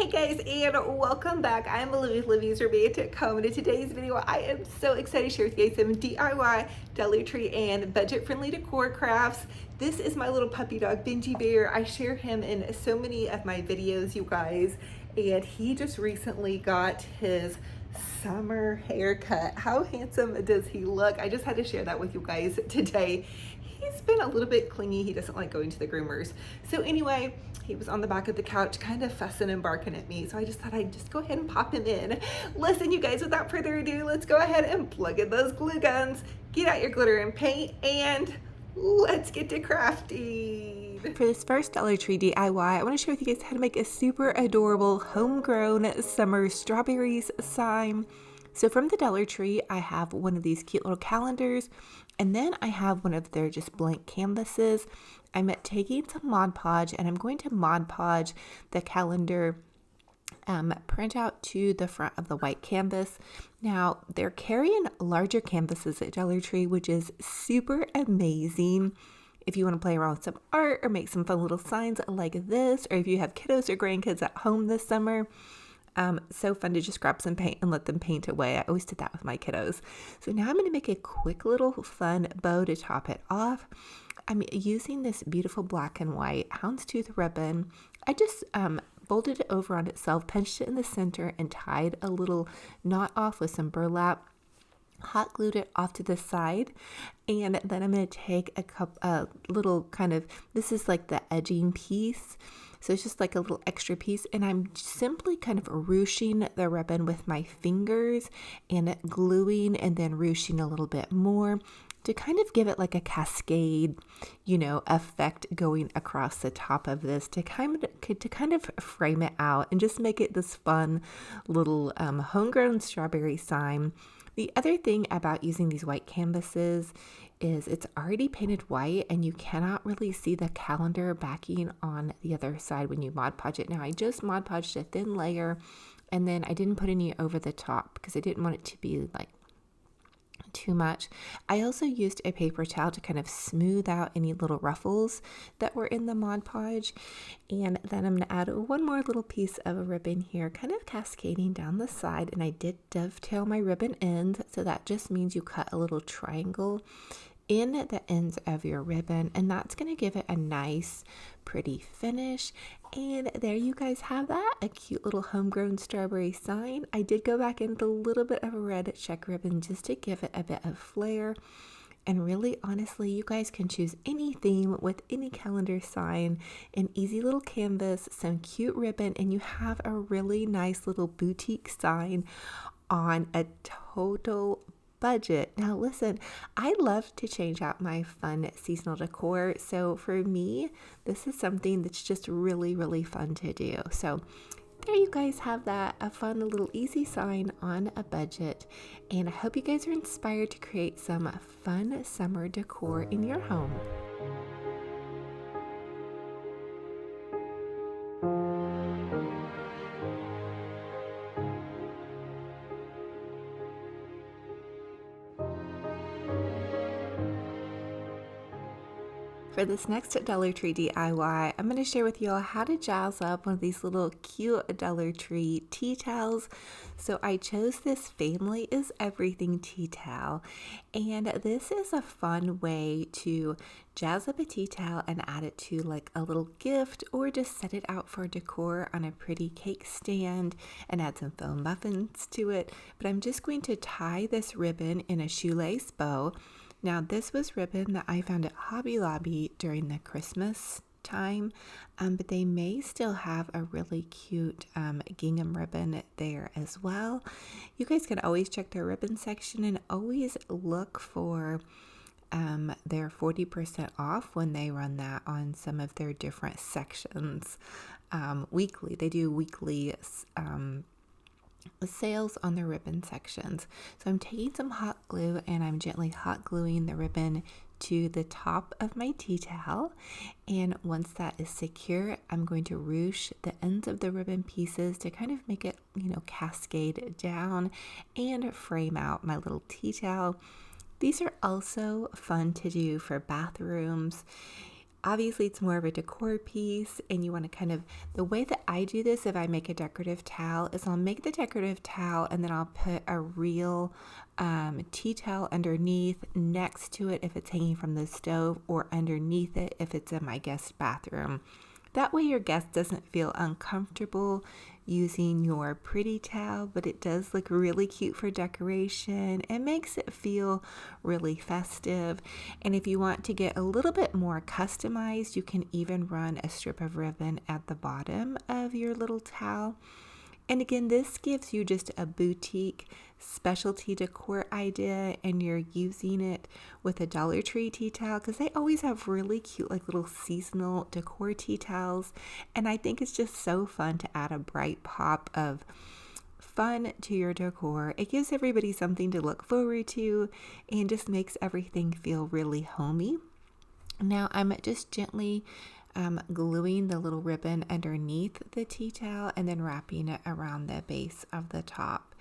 Hey guys, and welcome back. I'm Olivia, Olivia's Romantic Home, and in today's video I am so excited to share with you guys some DIY, Dollar Tree, and budget-friendly decor crafts. This is my little puppy dog, Benji Bear. I share him in so many of my videos, you guys, and he just recently got his summer haircut. How handsome does he look? I just had to share that with you guys today. He's been a little bit clingy. He doesn't like going to the groomers. So anyway, he was on the back of the couch kind of fussing and barking at me. So I just thought I'd just go ahead and pop him in. Listen, you guys, without further ado, let's go ahead and plug in those glue guns, get out your glitter and paint, and let's get to crafting. For this first Dollar Tree DIY, I want to share with you guys how to make a super adorable homegrown summer strawberries sign. So from the Dollar Tree, I have one of these cute little calendars, and then I have one of their just blank canvases. I'm taking some Mod Podge, and I'm going to Mod Podge the calendar print out to the front of the white canvas. Now, they're carrying larger canvases at Dollar Tree, which is super amazing if you want to play around with some art or make some fun little signs like this, or if you have kiddos or grandkids at home this summer. So fun to just grab some paint and let them paint away. I always did that with my kiddos. So now I'm going to make a quick little fun bow to top it off. I'm using this beautiful black and white houndstooth ribbon. I just folded it over on itself, pinched it in the center, and tied a little knot off with some burlap. Hot glued it off to the side, and then I'm going to take a little kind of, this is like the edging piece, so it's just like a little extra piece, and I'm simply kind of ruching the ribbon with my fingers and gluing and then ruching a little bit more to kind of give it like a cascade, effect going across the top of this to kind of frame it out and just make it this fun little homegrown strawberry sign. The other thing about using these white canvases is it's already painted white and you cannot really see the calendar backing on the other side when you Mod Podge it. Now I just Mod Podged a thin layer, and then I didn't put any over the top because I didn't want it to be like too much. I also used a paper towel to kind of smooth out any little ruffles that were in the Mod Podge. And then I'm going to add one more little piece of a ribbon here, kind of cascading down the side. And I did dovetail my ribbon ends, so that just means you cut a little triangle in the ends of your ribbon, and that's going to give it a nice pretty finish. And there you guys have that, a cute little homegrown strawberry sign. I did go back in with a little bit of a red check ribbon just to give it a bit of flair. And really, honestly, you guys can choose any theme with any calendar sign, an easy little canvas, some cute ribbon, and you have a really nice little boutique sign on a total budget. Now listen, I love to change out my fun seasonal decor, so for me this is something that's just really, really fun to do. So there you guys have that, a fun little easy sign on a budget, and I hope you guys are inspired to create some fun summer decor in your home. For this next Dollar Tree DIY, I'm going to share with you all how to jazz up one of these little cute Dollar Tree tea towels. So I chose this Family is Everything tea towel, and this is a fun way to jazz up a tea towel and add it to like a little gift, or just set it out for decor on a pretty cake stand and add some foam muffins to it. But I'm just going to tie this ribbon in a shoelace bow. Now this was ribbon that I found at Hobby Lobby during the Christmas time, but they may still have a really cute gingham ribbon there as well. You guys can always check their ribbon section and always look for their 40% off when they run that on some of their different sections weekly. They do weekly sales on the ribbon sections. So I'm taking some hot glue and I'm gently hot gluing the ribbon to the top of my tea towel, and once that is secure, I'm going to ruche the ends of the ribbon pieces to kind of make it, cascade down and frame out my little tea towel. These are also fun to do for bathrooms. Obviously, it's more of a decor piece, and you want to kind of, the way that I do this, if I make a decorative towel, is I'll make the decorative towel and then I'll put a real tea towel underneath next to it if it's hanging from the stove, or underneath it if it's in my guest bathroom. That way your guest doesn't feel uncomfortable using your pretty towel, but it does look really cute for decoration. It makes it feel really festive. And if you want to get a little bit more customized, you can even run a strip of ribbon at the bottom of your little towel. And again, this gives you just a boutique specialty decor idea, and you're using it with a Dollar Tree tea towel, because they always have really cute like little seasonal decor tea towels. And I think it's just so fun to add a bright pop of fun to your decor. It gives everybody something to look forward to and just makes everything feel really homey. Now I'm just gently gluing the little ribbon underneath the tea towel and then wrapping it around the base of the top.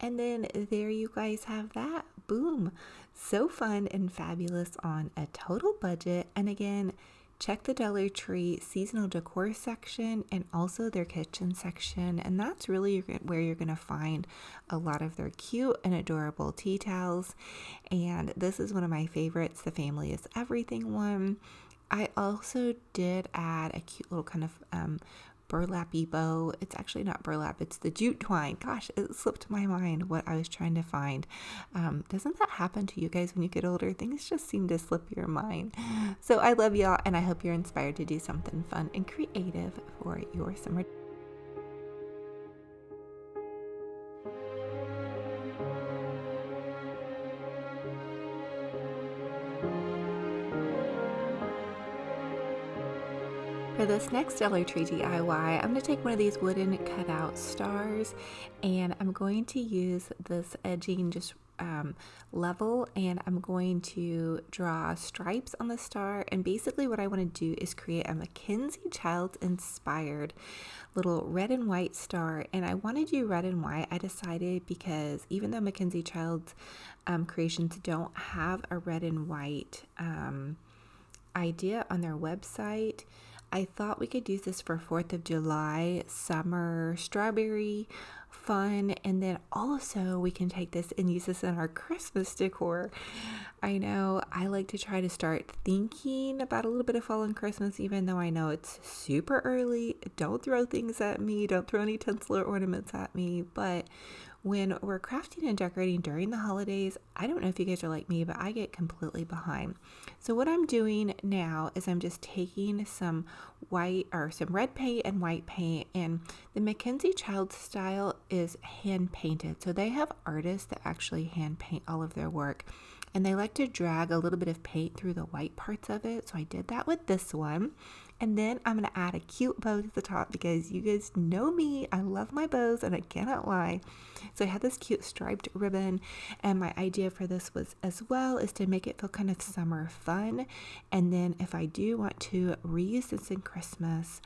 And then there you guys have that. Boom. So fun and fabulous on a total budget. And again, check the Dollar Tree seasonal decor section and also their kitchen section. And that's really where you're going to find a lot of their cute and adorable tea towels. And this is one of my favorites, the Family is Everything one. I also did add a cute little kind of burlappy bow. It's actually not burlap, it's the jute twine. Gosh, it slipped my mind what I was trying to find. Doesn't that happen to you guys when you get older? Things just seem to slip your mind. So I love y'all, and I hope you're inspired to do something fun and creative for your summer. For this next Dollar Tree DIY, I'm going to take one of these wooden cutout stars, and I'm going to use this edging just level, and I'm going to draw stripes on the star. And basically what I want to do is create a Mackenzie Childs inspired little red and white star. And I want to do red and white. I decided because even though Mackenzie Childs creations don't have a red and white idea on their website, I thought we could use this for 4th of July, summer, strawberry fun, and then also we can take this and use this in our Christmas decor. I know I like to try to start thinking about a little bit of fall and Christmas, even though I know it's super early. Don't throw things at me. Don't throw any tinsel or ornaments at me. But when we're crafting and decorating during the holidays, I don't know if you guys are like me, but I get completely behind. So what I'm doing now is I'm just taking some white or some red paint and white paint, and the Mackenzie Childs style is hand painted. So they have artists that actually hand paint all of their work, and they like to drag a little bit of paint through the white parts of it. So I did that with this one. And then I'm going to add a cute bow to the top because you guys know me. I love my bows and I cannot lie. So I had this cute striped ribbon, and my idea for this was as well is to make it feel kind of summer fun. And then if I do want to reuse this in Christmas,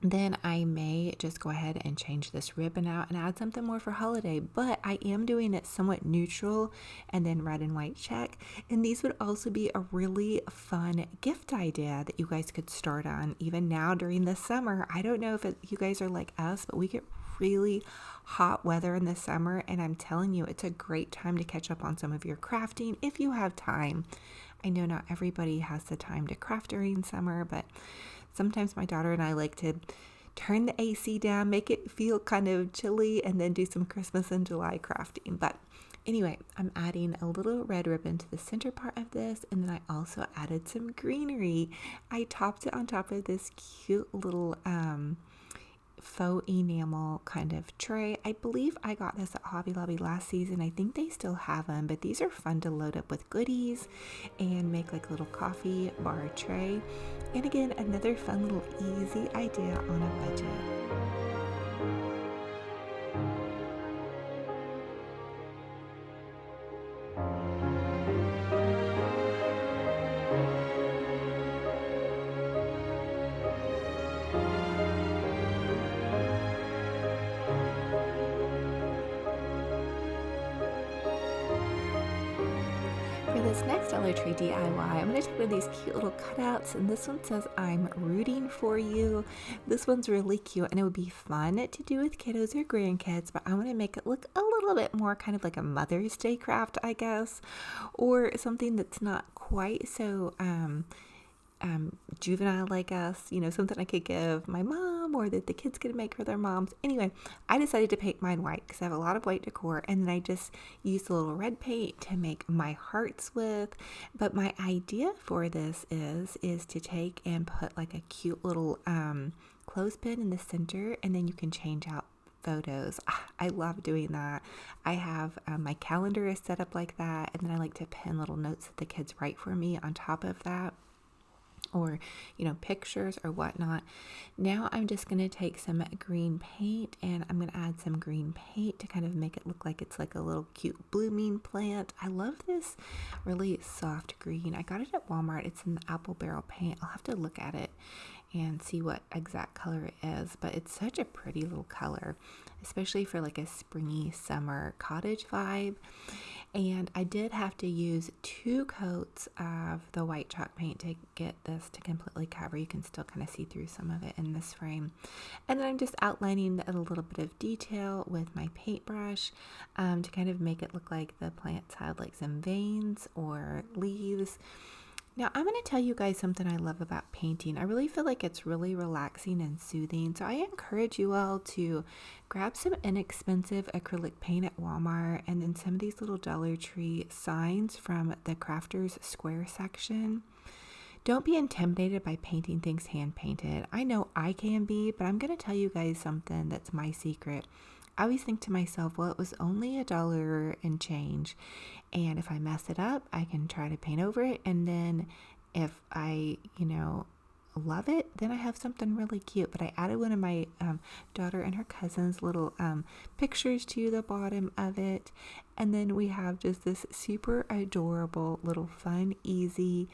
then I may just go ahead and change this ribbon out and add something more for holiday. But I am doing it somewhat neutral and then red and white check. And these would also be a really fun gift idea that you guys could start on even now during the summer. I don't know if you guys are like us, but we get really hot weather in the summer, and I'm telling you, it's a great time to catch up on some of your crafting if you have time. I know not everybody has the time to craft during summer, but sometimes my daughter and I like to turn the AC down, make it feel kind of chilly, and then do some Christmas in July crafting. But anyway, I'm adding a little red ribbon to the center part of this, and then I also added some greenery. I topped it on top of this cute little faux enamel kind of tray. I believe I got this at Hobby Lobby last season. I think they still have them, but these are fun to load up with goodies and make like a little coffee bar tray. And again, another fun little easy idea on a budget. next Dollar Tree DIY, I'm going to take one of these cute little cutouts, and this one says, "I'm rooting for you." This one's really cute, and it would be fun to do with kiddos or grandkids, but I want to make it look a little bit more kind of like a Mother's Day craft, I guess, or something that's not quite so juvenile like us, something I could give my mom or that the kids could make for their moms. Anyway, I decided to paint mine white because I have a lot of white decor, and then I just used a little red paint to make my hearts with. But my idea for this is to take and put like a cute little clothespin in the center, and then you can change out photos. I love doing that. I have my calendar is set up like that, and then I like to pin little notes that the kids write for me on top of that, or pictures or whatnot. Now I'm just going to take some green paint, and I'm going to add some green paint to kind of make it look like it's like a little cute blooming plant. I love this really soft green. I got it at Walmart. It's in the apple barrel paint. I'll have to look at it and see what exact color it is, but it's such a pretty little color, especially for like a springy summer cottage vibe. And I did have to use 2 coats of the white chalk paint to get this to completely cover. You can still kind of see through some of it in this frame. And then I'm just outlining a little bit of detail with my paintbrush to kind of make it look like the plants had like some veins or leaves. Now, I'm going to tell you guys something I love about painting. I really feel like it's really relaxing and soothing. So I encourage you all to grab some inexpensive acrylic paint at Walmart, and then some of these little Dollar Tree signs from the Crafters Square section. Don't be intimidated by painting things hand painted. I know I can be, but I'm going to tell you guys something that's my secret. I always think to myself, well, it was only $1 and change, and if I mess it up, I can try to paint over it, and then if I, love it, then I have something really cute. But I added one of my daughter and her cousin's little pictures to the bottom of it, and then we have just this super adorable little fun, easy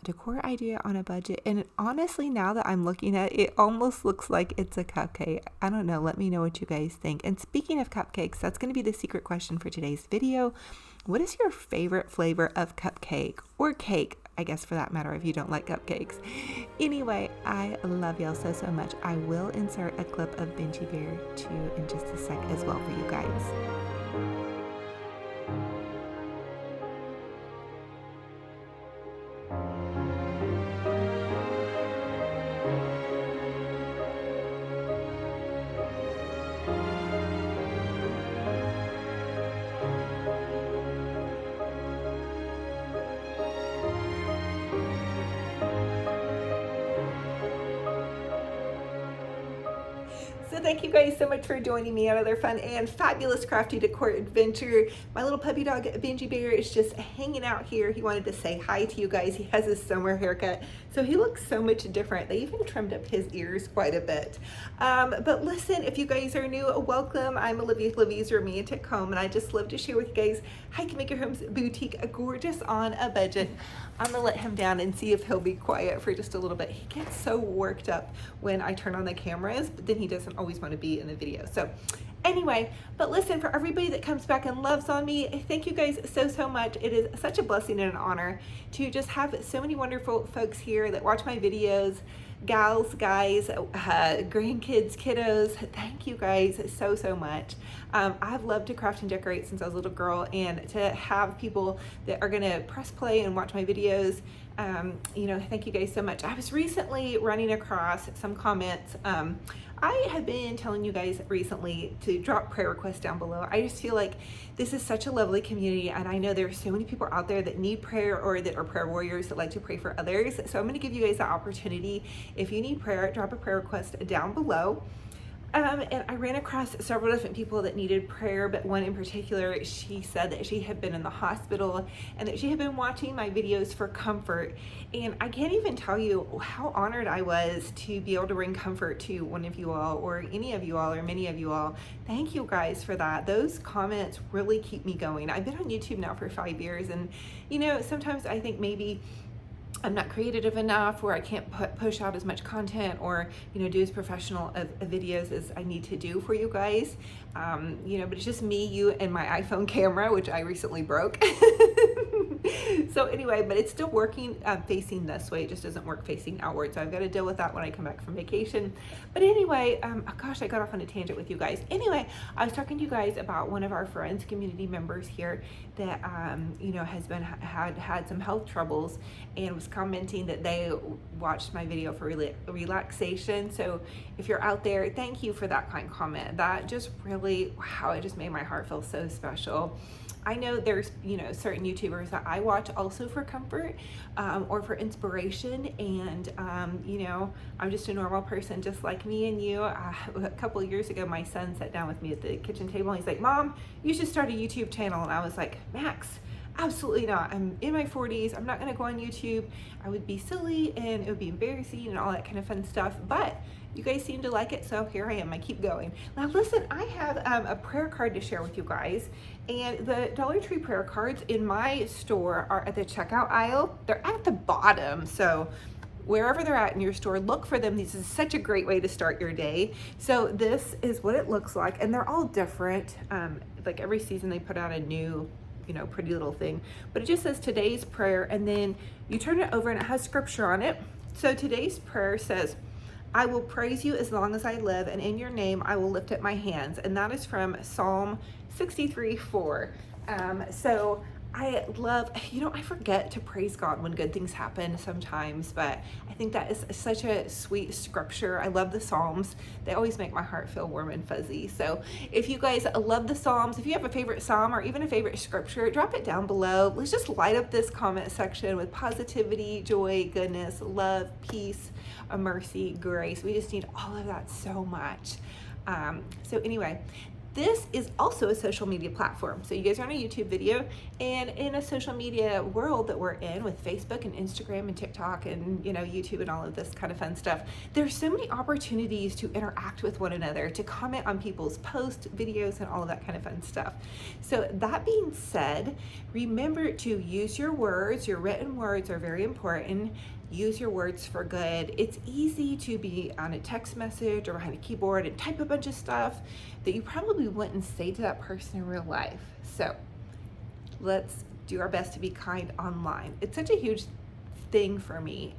decor idea on a budget. And honestly, now that I'm looking at it, it almost looks like it's a cupcake. I don't know. Let me know what you guys think. And speaking of cupcakes, that's going to be the secret question for today's video. What is your favorite flavor of cupcake or cake? I guess for that matter, if you don't like cupcakes. Anyway, I love y'all so much. I will insert a clip of Benji Bear too in just a sec as well for you guys. So thank you guys so much for joining me on another fun and fabulous crafty decor adventure. My little puppy dog Benji Bear is just hanging out here. He wanted to say hi to you guys. He has his summer haircut, so he looks so much different. They even trimmed up his ears quite a bit. But listen, if you guys are new, welcome. I'm Olivia, Livy's Romantic Home, and I just love to share with you guys how you can make your home's boutique gorgeous on a budget. I'm gonna let him down and see if he'll be quiet for just a little bit. He gets so worked up when I turn on the cameras, but then he doesn't always want to be in the video. So anyway, but listen, for everybody that comes back and loves on me, thank you guys so much. It is such a blessing and an honor to just have so many wonderful folks here that watch my videos. Gals, guys, grandkids, kiddos, thank you guys so much. I've loved to craft and decorate since I was a little girl, and to have people that are gonna press play and watch my videos, thank you guys so much. I was recently running across some comments. I have been telling you guys recently to drop prayer requests down below. I just feel like this is such a lovely community, and I know there are so many people out there that need prayer or that are prayer warriors that like to pray for others. So I'm going to give you guys the opportunity. If you need prayer, drop a prayer request down below. And I ran across several different people that needed prayer, but one in particular, she said that she had been in the hospital and that she had been watching my videos for comfort. And I can't even tell you how honored I was to be able to bring comfort to one of you all, or any of you all, or many of you all. Thank you guys for that. Those comments really keep me going. I've been on YouTube now for 5 years, and sometimes I think maybe I'm not creative enough, or I can't push out as much content, or do as professional of videos as I need to do for you guys. But it's just me, you, and my iPhone camera, which I recently broke. So anyway, but it's still working facing this way. It just doesn't work facing outward. So I've got to deal with that when I come back from vacation. But anyway, oh gosh, I got off on a tangent with you guys. Anyway, I was talking to you guys about one of our friends, community members here, that has been had some health troubles, and was commenting that they watched my video for relaxation. So if you're out there, thank you for that kind comment. That just really, wow, it just made my heart feel so special. I know there's certain YouTubers that I watch also for comfort or for inspiration, and I'm just a normal person just like me and you. A couple of years ago, my son sat down with me at the kitchen table and he's like, "Mom, you should start a YouTube channel." And I was like, "Max, absolutely not. I'm in my 40s. I'm not going to go on YouTube. I would be silly and it would be embarrassing and all that kind of fun stuff." But you guys seem to like it, so here I am. I keep going. Now listen, I have a prayer card to share with you guys, and the Dollar Tree prayer cards in my store are at the checkout aisle. They're at the bottom, so wherever they're at in your store, look for them. This is such a great way to start your day. So this is what it looks like, and they're all different. Like every season they put out a new pretty little thing, but it just says today's prayer, and then you turn it over and it has scripture on it. So today's prayer says, "I will praise you as long as I live, and in your name I will lift up my hands." And that is from Psalm 63:4. So I love, I forget to praise God when good things happen sometimes, but I think that is such a sweet scripture. I love the Psalms. They always make my heart feel warm and fuzzy. So if you guys love the Psalms, if you have a favorite Psalm or even a favorite scripture, drop it down below. Let's just light up this comment section with positivity, joy, goodness, love, peace, mercy, grace. We just need all of that so much. So anyway, this is also a social media platform. So you guys are on a YouTube video, and in a social media world that we're in with Facebook and Instagram and TikTok and YouTube and all of this kind of fun stuff, there's so many opportunities to interact with one another, to comment on people's posts, videos, and all of that kind of fun stuff. So that being said, remember to use your words. Your written words are very important. Use your words for good. It's easy to be on a text message or behind a keyboard and type a bunch of stuff that you probably wouldn't say to that person in real life. So let's do our best to be kind online. It's such a huge thing for me.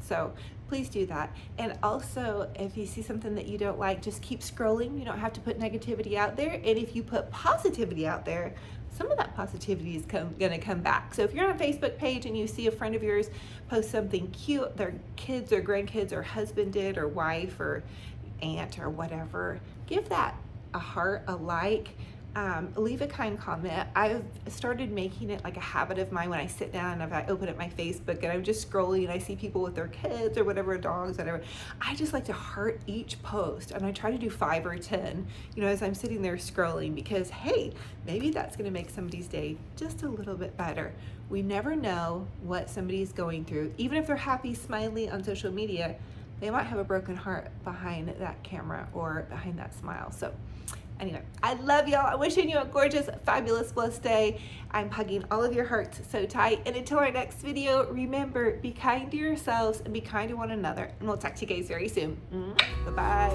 So please do that. And also, if you see something that you don't like, just keep scrolling. You don't have to put negativity out there. And if you put positivity out there, some of that positivity is gonna come back. So if you're on a Facebook page and you see a friend of yours post something cute, their kids or grandkids or husband did, or wife or aunt or whatever, give that a heart, a like. Leave a kind comment. I've started making it like a habit of mine when I sit down and if I open up my Facebook and I'm just scrolling and I see people with their kids or whatever, dogs, whatever, I just like to heart each post, and I try to do 5 or 10, as I'm sitting there scrolling, because hey, maybe that's going to make somebody's day just a little bit better. We never know what somebody's going through. Even if they're happy, smiley on social media, they might have a broken heart behind that camera or behind that smile. So anyway, I love y'all. I'm wishing you a gorgeous, fabulous, blessed day. I'm hugging all of your hearts so tight. And until our next video, remember, be kind to yourselves and be kind to one another. And we'll talk to you guys very soon. Bye-bye.